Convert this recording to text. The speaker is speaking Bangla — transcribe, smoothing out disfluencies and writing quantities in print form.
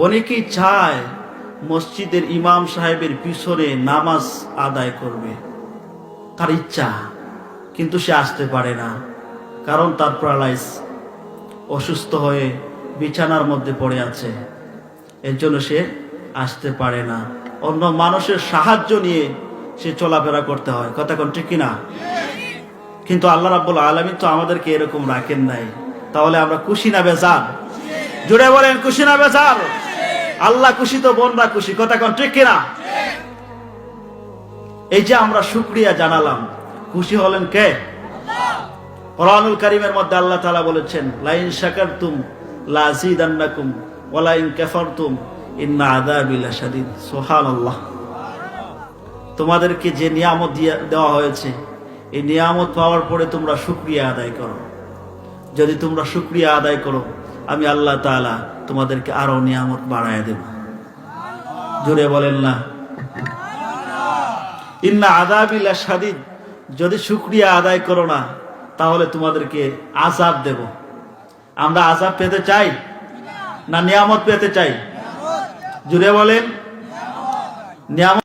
অনেকেই চায় মসজিদের ইমাম সাহেবের পিছনে নামাজ আদায় করবে, তার ইচ্ছা, কিন্তু সে আসতে পারে না, কারণ তার প্যারালাইজ, অসুস্থ হয়ে বিছানার মধ্যে পড়ে আছে, এর জন্য সে আসতে পারে না। অন্য মানুষের সাহায্য নিয়ে সে চলাফেরা করতে হয়, কথা কোন ঠিক কিনা? কিন্তু আল্লাহ রাব্বুল আলামিন তো আমাদেরকে এরকম রাখেন নাই। তাহলে আমরা খুশি না বেজার? জুড়ে বলেন খুশি না বেজার? আল্লাহ খুশি তো বোনরা খুশি, কথা কোন ঠিক কিনা? এই যে আমরা শুকরিয়া জানালাম, খুশি হলেন কে? কোরআনুল কারীমের মধ্যে আল্লাহ তাআলা বলেছেন, লাইন শাকারতুম লাযিদান্নাকুম ওয়া লাইন কাফারতুম ইন্না আযাবি লাশাদীদ। সুবহানাল্লাহ। তোমাদেরকে যে নিয়ামত দেওয়া হয়েছে, এই নিয়ামত পাওয়ার পরে তোমরা শুকরিয়া আদায় করো। যদি তোমরা শুকরিয়া আদায় করো, আমি আল্লাহ তাআলা তোমাদেরকে আরো নিয়ামত বাড়ায় দেব। জোরে বলেন না ইন্না আযাবি লাশাদীদ। যদি শুকরিয়া আদায় করো না, তাহলে তোমাদেরকে আযাব দেব। আমরা আযাব পেতে চাই না নিয়ামত পেতে চাই? জোরে বলেন নিয়ামত।